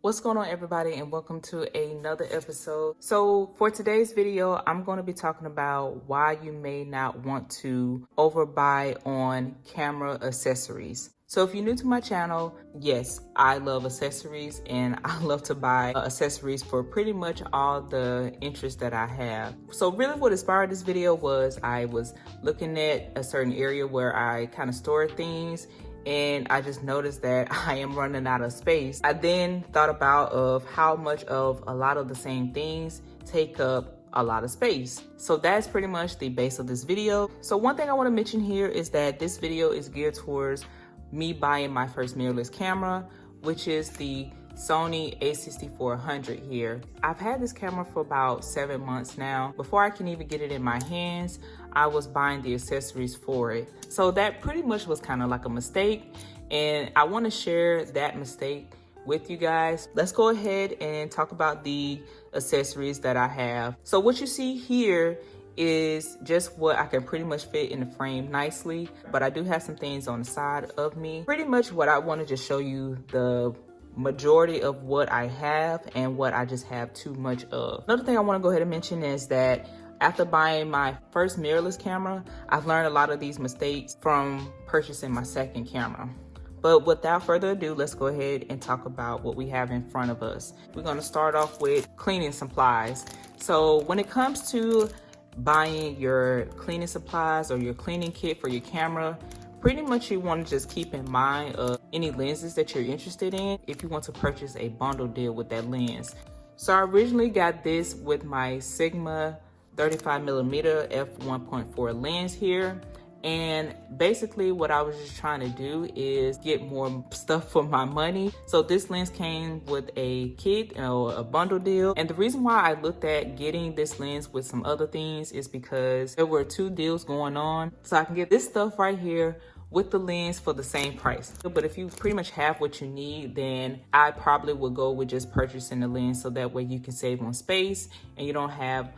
What's going on, everybody, and welcome to another episode. So for today's video, I'm going to be talking about why you may not want to overbuy on camera accessories. So if you're new to my channel, yes, I love accessories and I love to buy accessories for pretty much all the interests that I have. So really what inspired this video was I was looking at a certain area where I kind of store things, and I just noticed that I am running out of space. I then thought about of how much of a lot of the same things take up a lot of space. So that's pretty much the base of this video. So one thing I want to mention here is that this video is geared towards me buying my first mirrorless camera, which is the Sony a6400 here. I've had this camera for about 7 months now. Before I can even get it in my hands, I was buying the accessories for it. So that pretty much was kind of like a mistake, and I want to share that mistake with you guys. Let's go ahead and talk about the accessories that I have. So what you see here is just what I can pretty much fit in the frame nicely, but I do have some things on the side of me. Pretty much what I want to just show you the majority of what I have and what I just have too much of. Another thing I want to go ahead and mention is that after buying my first mirrorless camera, I've learned a lot of these mistakes from purchasing my second camera. But without further ado, let's go ahead and talk about what we have in front of us. We're going to start off with cleaning supplies. So when it comes to buying your cleaning supplies or your cleaning kit for your camera, pretty much you want to just keep in mind any lenses that you're interested in if you want to purchase a bundle deal with that lens. So I originally got this with my Sigma 35mm f1.4 lens here. And basically what I was just trying to do is get more stuff for my money. So this lens came with a kit or a bundle deal. And the reason why I looked at getting this lens with some other things is because there were 2 deals going on. So I can get this stuff right here with the lens for the same price. But if you pretty much have what you need, then I probably would go with just purchasing the lens, so that way you can save on space and you don't have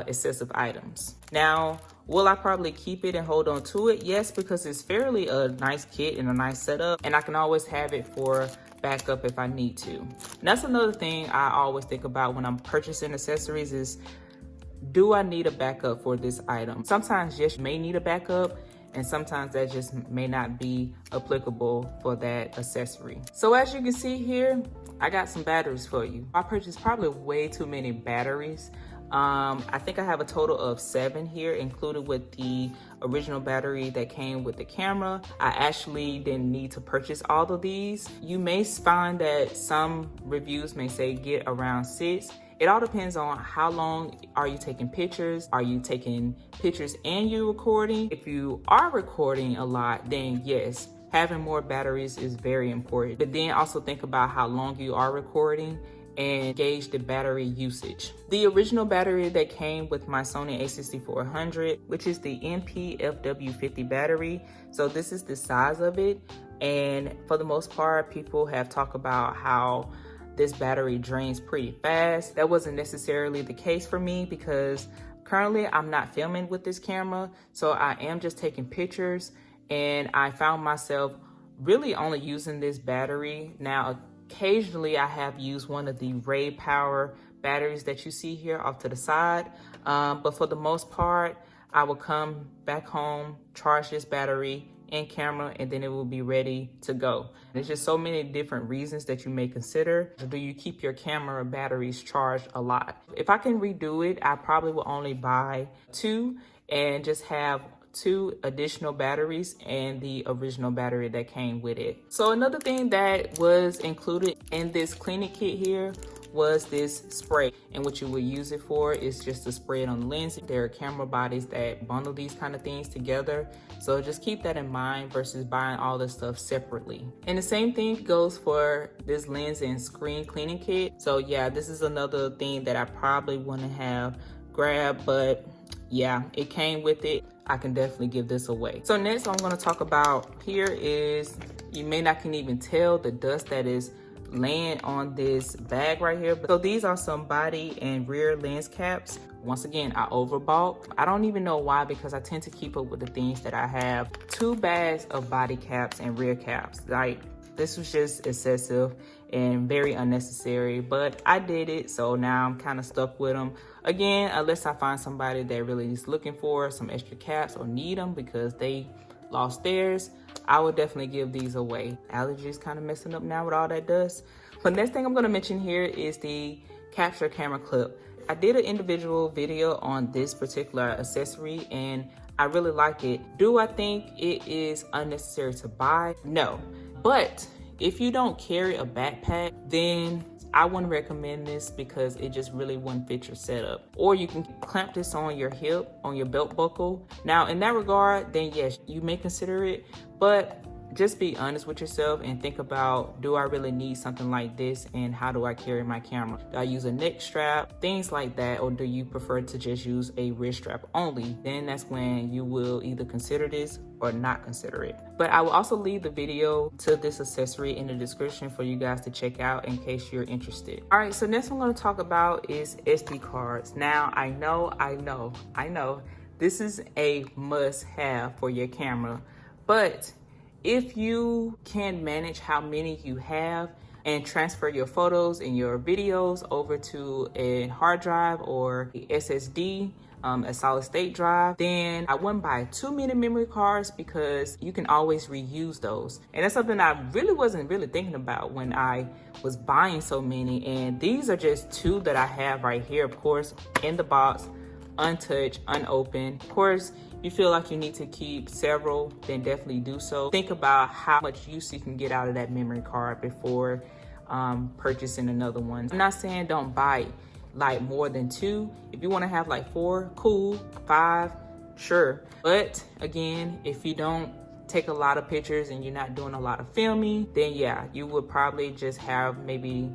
excessive items. Now, will I probably keep it and hold on to it? Yes, because it's fairly a nice kit and a nice setup, and I can always have it for backup if I need to. And that's another thing I always think about when I'm purchasing accessories is, do I need a backup for this item? Sometimes yes, you may need a backup, and sometimes that just may not be applicable for that accessory. So as you can see here, I got some batteries for you. I purchased probably way too many batteries. I think I have a total of 7 here, included with the original battery that came with the camera. I actually didn't need to purchase all of these. You may find that some reviews may say get around 6. It all depends on how long are you taking pictures. Are you taking pictures and you're recording? If you are recording a lot, then yes, having more batteries is very important. But then also think about how long you are recording and gauge the battery usage. The original battery that came with my Sony a6400, which is the NP-FW50 battery. So this is the size of it. And for the most part, people have talked about how this battery drains pretty fast. That wasn't necessarily the case for me because currently I'm not filming with this camera. So I am just taking pictures, and I found myself really only using this battery. Now, occasionally I have used one of the Ray Power batteries that you see here off to the side. But for the most part, I will come back home, charge this battery and camera, and then it will be ready to go. There's just so many different reasons that you may consider. Do you keep your camera batteries charged a lot? If I can redo it, I probably will only buy 2 and just have 2 additional batteries and the original battery that came with it. So another thing that was included in this cleaning kit here was this spray, and what you would use it for is just to spray it on the lens. There are camera bodies that bundle these kind of things together, so just keep that in mind versus buying all this stuff separately. And the same thing goes for this lens and screen cleaning kit. So yeah, this is another thing that I probably wouldn't have grabbed, but yeah, it came with it. I can definitely give this away. So next I'm going to talk about here is, you may not can even tell the dust that is laying on this bag right here. So these are some body and rear lens caps. Once again, I overbought. I don't even know why, because I tend to keep up with the things that I have. 2 bags of body caps and rear caps. Like, This was just excessive and very unnecessary, but I did it, so now I'm kind of stuck with them. Again, unless I find somebody that really is looking for some extra caps or need them because they lost theirs, I would definitely give these away. Allergies kind of messing up now with all that dust. But next thing I'm going to mention here is the capture camera clip. I did an individual video on this particular accessory and I really like it. Do I think it is unnecessary to buy? No. But if you don't carry a backpack, then I wouldn't recommend this because it just really wouldn't fit your setup. Or you can clamp this on your hip, on your belt buckle. Now, in that regard, then yes, you may consider it, but just be honest with yourself and think about, do I really need something like this and how do I carry my camera? Do I use a neck strap? Things like that, or do you prefer to just use a wrist strap only? Then that's when you will either consider this or not consider it. But I will also leave the video to this accessory in the description for you guys to check out in case you're interested. All right, so next one I'm gonna talk about is SD cards. Now, I know, this is a must-have for your camera, but if you can manage how many you have and transfer your photos and your videos over to a hard drive or a SSD, a solid state drive, then I wouldn't buy too many memory cards because you can always reuse those. And that's something I really wasn't thinking about when I was buying so many. And these are just two that I have right here, of course, in the box, untouched, unopened. Of course, you feel like you need to keep several, then definitely do so. Think about how much use you can get out of that memory card before purchasing another one. I'm not saying don't buy like more than two. If you want to have like 4, cool. 5, sure. But again, if you don't take a lot of pictures and you're not doing a lot of filming, then yeah, you would probably just have maybe,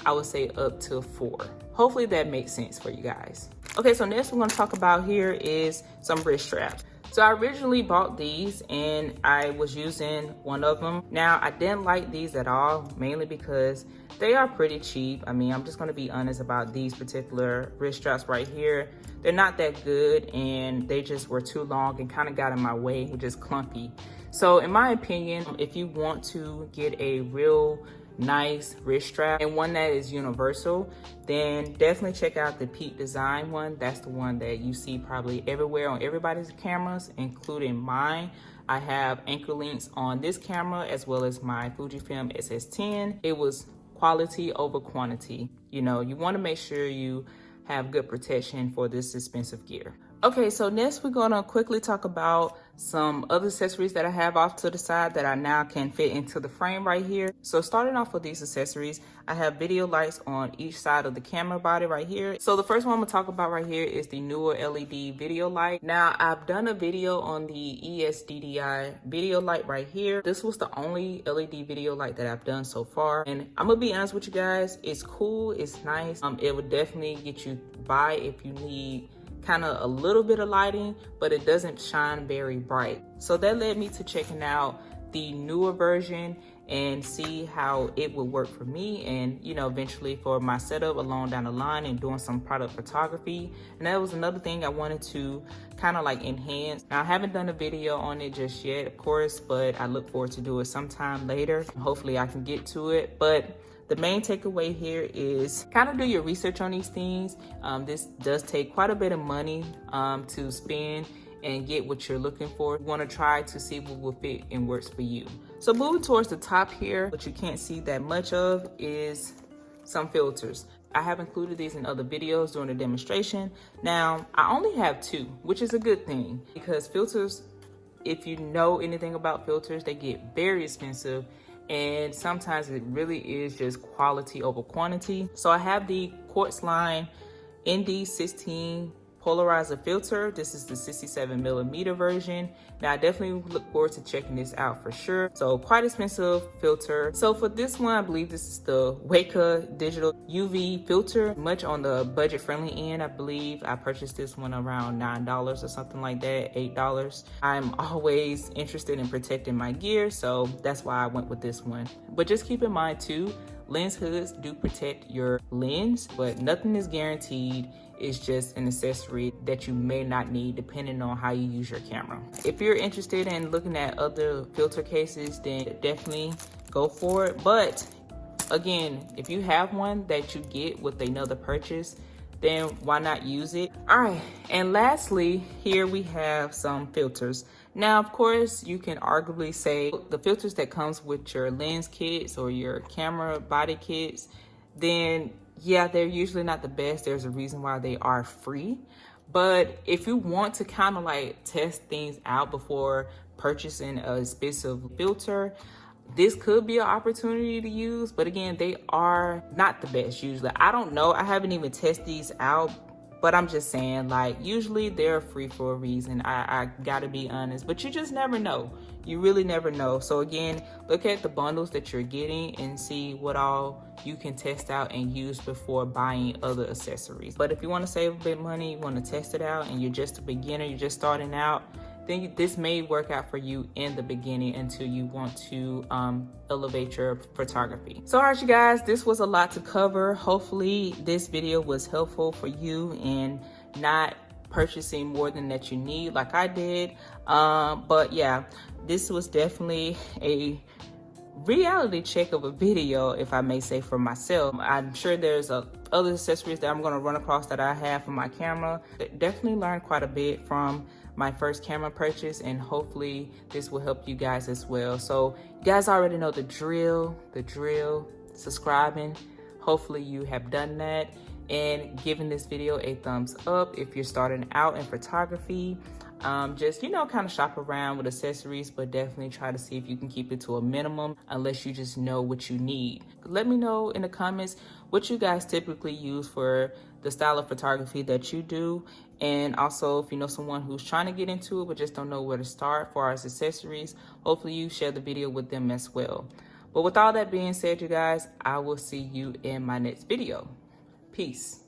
I would say up to 4. Hopefully that makes sense for you guys. Okay, so next we're gonna talk about here is some wrist straps. So I originally bought these and I was using one of them. Now, I didn't like these at all, mainly because they are pretty cheap. I mean, I'm just gonna be honest about these particular wrist straps right here. They're not that good and they just were too long and kind of got in my way, which is clunky. So in my opinion, if you want to get a real nice wrist strap and one that is universal, then definitely check out the Peak Design one. That's the one that you see probably everywhere on everybody's cameras, including mine. I have anchor links on this camera as well as my Fujifilm SS10. It was quality over quantity. You know, you want to make sure you have good protection for this expensive gear. Okay, so next we're gonna quickly talk about some other accessories that I have off to the side that I now can fit into the frame right here. So starting off with these accessories, I have video lights on each side of the camera body right here. So the first one I'm gonna talk about right here is the newer LED video light. Now, I've done a video on the ESDDI video light right here. This was the only LED video light that I've done so far. And I'm gonna be honest with you guys, it's cool, it's nice. It would definitely get you by if you need kind of a little bit of lighting, but it doesn't shine very bright. So that led me to checking out the newer version and see how it would work for me and, you know, eventually for my setup along down the line and doing some product photography. And that was another thing I wanted to kind of like enhance. Now, I haven't done a video on it just yet, of course, but I look forward to do it sometime later. Hopefully I can get to it. But the main takeaway here is kind of do your research on these things. This does take quite a bit of money to spend and get what you're looking for. You want to try to see what will fit and works for you. So moving towards the top here, what you can't see that much of is some filters. I have included these in other videos during the demonstration. Now, I only have 2, which is a good thing because filters, if you know anything about filters, they get very expensive. And sometimes it really is just quality over quantity. So I have the Quartz Line ND16 polarizer filter. This is the 67mm version. Now I definitely look forward to checking this out for sure. So quite expensive filter. So for this one, I believe this is the Weka digital UV filter, much on the budget friendly end. I believe I purchased this one around $9 or something like that, $8. I'm always interested in protecting my gear, so that's why I went with this one. But just keep in mind too, lens hoods do protect your lens, but nothing is guaranteed. It's just an accessory that you may not need depending on how you use your camera. If you're interested in looking at other filter cases, then definitely go for it. But again, if you have one that you get with another purchase, then why not use it? All right, and lastly, here we have some filters. Now, of course, you can arguably say the filters that comes with your lens kits or your camera body kits, then yeah, they're usually not the best. There's a reason why they are free. But if you want to kind of like test things out before purchasing a expensive filter, this could be an opportunity to use, but again, they are not the best usually. I don't know, I haven't even tested these out, but I'm just saying, like, usually they're free for a reason. I gotta be honest, but you just never know. You really never know. So again, look at the bundles that you're getting and see what all you can test out and use before buying other accessories. But if you want to save a bit of money, you want to test it out, and you're just a beginner, you're just starting out, then this may work out for you in the beginning until you want to elevate your photography. So all right, you guys, this was a lot to cover. Hopefully this video was helpful for you in not purchasing more than that you need like I did. But yeah, this was definitely a reality check of a video, if I may say, for myself. I'm sure there's other accessories that I'm going to run across that I have for my camera. Definitely learned quite a bit from my first camera purchase, and hopefully this will help you guys as well. So you guys already know the drill, subscribing. Hopefully you have done that, and giving this video a thumbs up if you're starting out in photography. Just, you know, kind of shop around with accessories, but definitely try to see if you can keep it to a minimum unless you just know what you need. Let me know in the comments what you guys typically use for the style of photography that you do. And also, if you know someone who's trying to get into it but just don't know where to start for our accessories, hopefully you share the video with them as well. But with all that being said, you guys, I will see you in my next video. Peace.